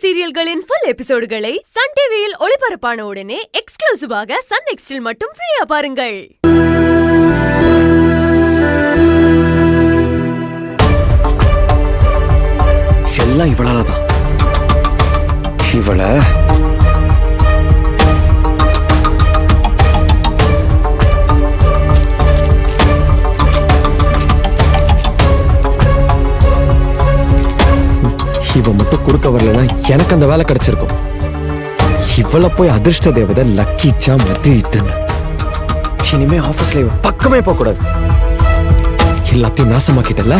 சீரியல்களின் full எபிசோடுகளை Sun டிவியில் ஒளிபரப்பான உடனே எக்ஸ்க்ளூசிவாக சன் நெக்ஸ்டில் மட்டும் ஃப்ரீயா பாருங்கள். எல்லாம் இவளாலதான். இவள இவ மட்டும் குறுக்க வரலன்னா எனக்கு அந்த வேலை கிடைச்சிருக்கும். இவள போய் அதிர்ஷ்ட தேவதை லக்கிச்சா மத்தின்னு இனிமே ஆபீஸ்ல பக்கமே போக கூடாது. எல்லாத்தையும் நாசமாக்கிட்டல.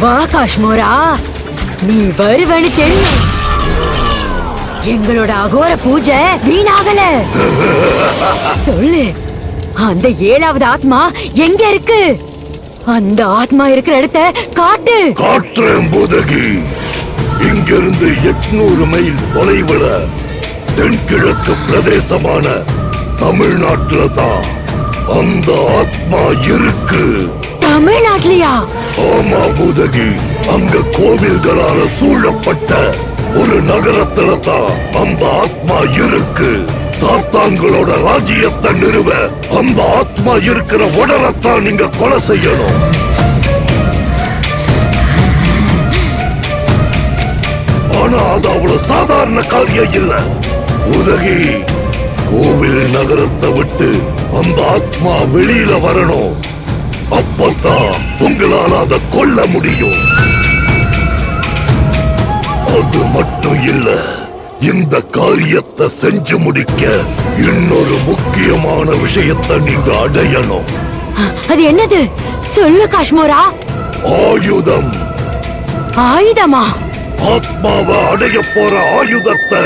வா காஷ்மோரா, நீ வருவன்னு தெரியும். எங்களோட அகோர பூஜை வீணாகல. சொல்லு, அந்த 7வது ஆத்மா எங்க இருக்கு? அந்த ஆத்மா இருக்கிற இடத்தை காட்டு. காட்டுறேன் பூதகி. இங்கிருந்து 800 மைல் தொலைவுல தென்கிழக்கு பிரதேசமான தமிழ்நாட்டுல தான் அந்த ஆத்மா இருக்கு. தமிழ்நாட்டிலயா? ஆமா பூதகி. அங்க கோவில்களால சூழப்பட்ட ஒரு நகரத்துல தான் அந்த ஆத்மா இருக்கு. சாத்தான்களோட ராஜ்யத்தை நிறுவ அந்த ஆத்மா இருக்கிற உடலத்தான் நீங்க கொலை செய்யணும். ஆனா அது அவ்வளவு சாதாரண காரியம் இல்ல உதகி. கோவில் நகரத்தை விட்டு அந்த ஆத்மா வெளியில வரணும். அப்பதான் உங்களால அதை கொல்ல முடியும். அது மட்டும் இல்ல, இந்த காரியத்தை செஞ்சு முடிக்க இன்னொரு முக்கியமான விஷயத்தை நீங்க அடையணும். அது என்னது? சொல்லு காஷ்மோரா. ஆயுதம். ஆயுதமா? ஆத்மாவை அடைய போற ஆயுதத்தை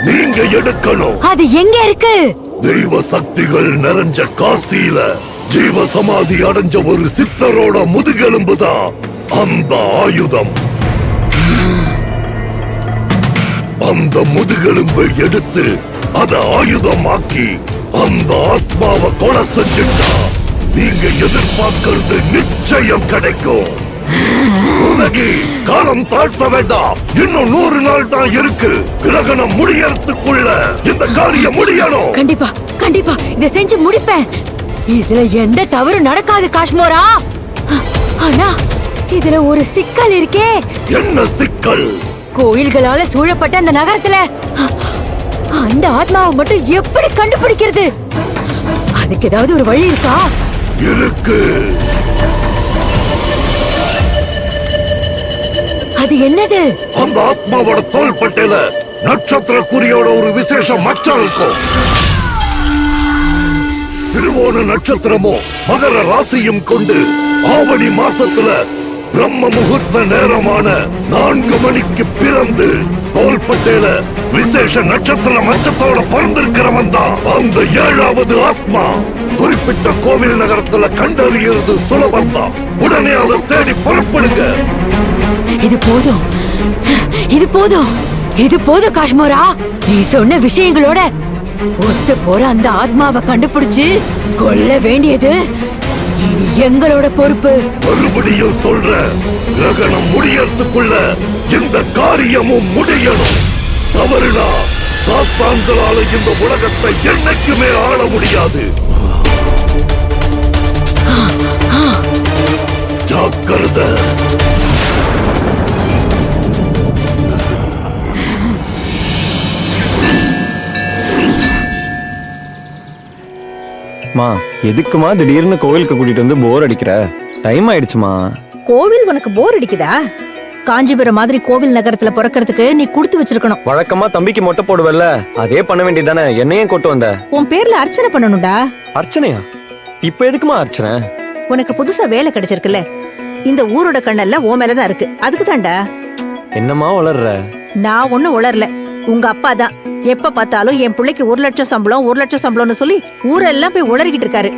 நீங்க எடுக்கணும். அது எங்க இருக்கு? தெய்வ சக்திகள் நிறைஞ்ச காசியில ஜீவ சமாதி அடைஞ்ச ஒரு சித்தரோட முதுகெலும்புதான் அந்த ஆயுதம். அந்த முதுகெலும்பை எடுத்து அத ஆயுதமாக்கி அந்த ஆத்மாவை கொலை செஞ்சுட்டா நீங்க எதிர்பார்க்கிறது நிச்சயம் கிடைக்கும். உதகி, காலம் தாழ்த்த வேண்டாம். இன்னும் 100 நாள் தான் இருக்கு. கிரகணம் முடியறதுக்குள்ள இந்த காரியம் முடியணும். கண்டிப்பா கண்டிப்பா இதை செஞ்சு முடிப்பேன். இதுல எந்த தவறு நடக்காது காஷ்மோரா. ஆனா இதுல ஒரு சிக்கல் இருக்கே. என்ன சிக்கல்? கோயில்களால சூழப்பட்ட அந்த நகரத்துல அந்த ஆத்மாவை மட்டும் எப்படி கண்டுபிடிக்கிறது? அதுக்கு ஏதாவது ஒரு வழி இருக்கா? இருக்கு. அது என்னது? அந்த ஆத்மாவோட தோள்பட்டையில நட்சத்திர குறியோட ஒரு விசேஷ மச்சம் இருக்கும். திருவோண நட்சத்திரமும் மகர ராசியும் கொண்டு ஆவணி மாசத்துல பிரம்ம முகூர்த்த நேரமான 4 மணிக்கு பிறந்து தோள்பட்டையில விசேஷ நட்சத்திர மச்சத்தோட பிறந்திருக்கிறவன் தான் அந்த 7வது ஆத்மா. குறிப்பிட்ட கோவில் நகரத்துல கண்டறியறது சுலபம் தான். உடனே அதை தேடி புறப்படுங்க. இது போதும், இது போதும், இது போதும் காஷ்மோரா. நீ சொன்ன விஷயங்களோட ஒத்து போற அந்த ஆத்மாவை கண்டுபிடிச்சு கொல்ல வேண்டியது இனி எங்களோட பொறுப்பு. மறுபடியும் சொல்ற, கிரகணம் முடியறதுக்குள்ள இந்த காரியமும் முடியணும். தவறுனா சாத்தான்களால இந்த உலகத்தை என்னைக்குமே ஆள முடியாது. ஜாக்கிரதை. மா எதுக்குமா திடீர்னு கோவிலுக்கு கூட்டிட்டு வந்து போர் அடிக்கிற? டைம் ஆயிடுச்சுமா. கோவில் உனக்கு போர் அடிக்குதா? காஞ்சிபுரம் மாதிரி கோவில் நகரத்துல பிறக்கிறதுக்கு நீ கொடுத்து வச்சிருக்கணும். வழக்கமா தம்பிக்கு மொட்டை போடுவல்ல, அதே பண்ண வேண்டியதானே. என்னையும் கொண்டு வந்த. உன் பேர்ல அர்ச்சனை பண்ணணும்டா. அர்ச்சனையா? இப்ப எதுக்குமா அர்ச்சனை? உனக்கு புதுசா வேலை கிடைச்சிருக்குல்ல, இந்த ஊரோட கண்ணெல்லாம் உன் மேலதான் இருக்கு. அதுக்கு தான்டா. என்னமா வளர்ற? நான் ஒண்ணும் உளரல. உங்க அப்பா தான் எப்ப பார்த்தாலும் என் பிள்ளைக்கு 1,00,000 சம்பளம் 1,00,000 சம்பளம்னு சொல்லி ஊரெல்லாம் போய் உளறிக்கிட்டு இருக்காரு.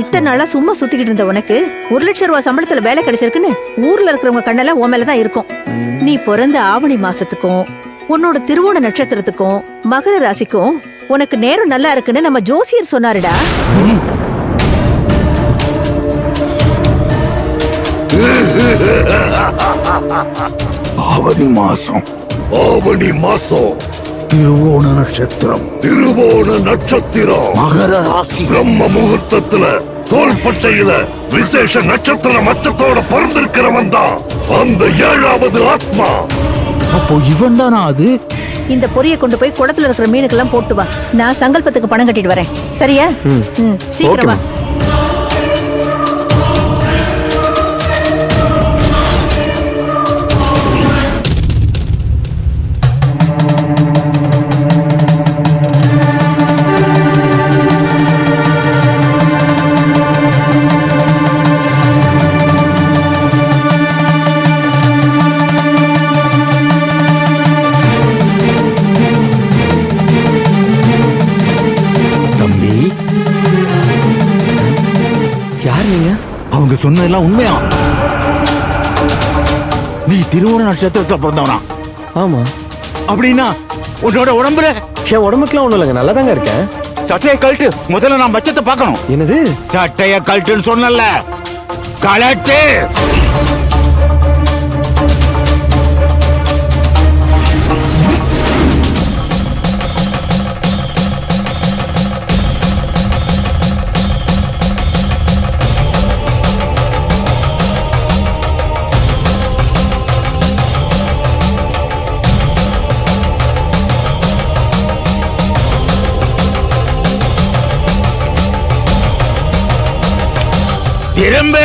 இத்தனை நாளா சும்மா சுத்திக்கிட்டு இருந்த உனக்கு 1,00,000 ரூபாய் சம்பளத்துல வேலை கிடைச்சிருக்குன்னு ஊர்ல இருக்கிறவங்க கண்ணெல்லாம் உன் மேலதான் இருக்கும். நீ பிறந்த ஆவணி மாசத்துக்கும் உன்னோட திருவோண நட்சத்திரத்துக்கும் மகர ராசிக்கும் உனக்கு நேரம் நல்லா இருக்குன்னு நம்ம ஜோசியர் சொன்னாருடா. ஆவணி மாசம் திருவோண நட்சத்திரம் மகர ராசி பிரம்ம முகூர்த்தத்துல தோள்பட்டையில விசேஷ நட்சத்திர மச்சத்தோட பிறந்திருக்கிறவன் தான் அந்த 7வது ஆத்மா. அப்போ இவன் தானா அது? இந்த பொரிய கொண்டு போய் குளத்துல இருக்கிற மீனுக்கெல்லாம் போட்டு வா. நான் சங்கல்பத்துக்கு பணம் கட்டிட்டு வரேன். சரியா? சீக்கிரம் வா. யார் நீங்க? அவங்க சொன்னதெல்லாம் உண்மையா? நீ திருவோண நட்சத்திரத்துல பிறந்தவனா? ஆமா. அப்படின்னா உன்னோட உடம்புல? என் உடம்புக்குலாம் ஒண்ணும் இல்லைங்க, நல்லா தாங்க இருக்கேன். சட்டைய கழட்டு. முதல்ல நான் மச்சத்தை பார்க்கணும். என்னது? சட்டைய கழட்டுன்னு சொன்னல, கழட்டு. திரும்ப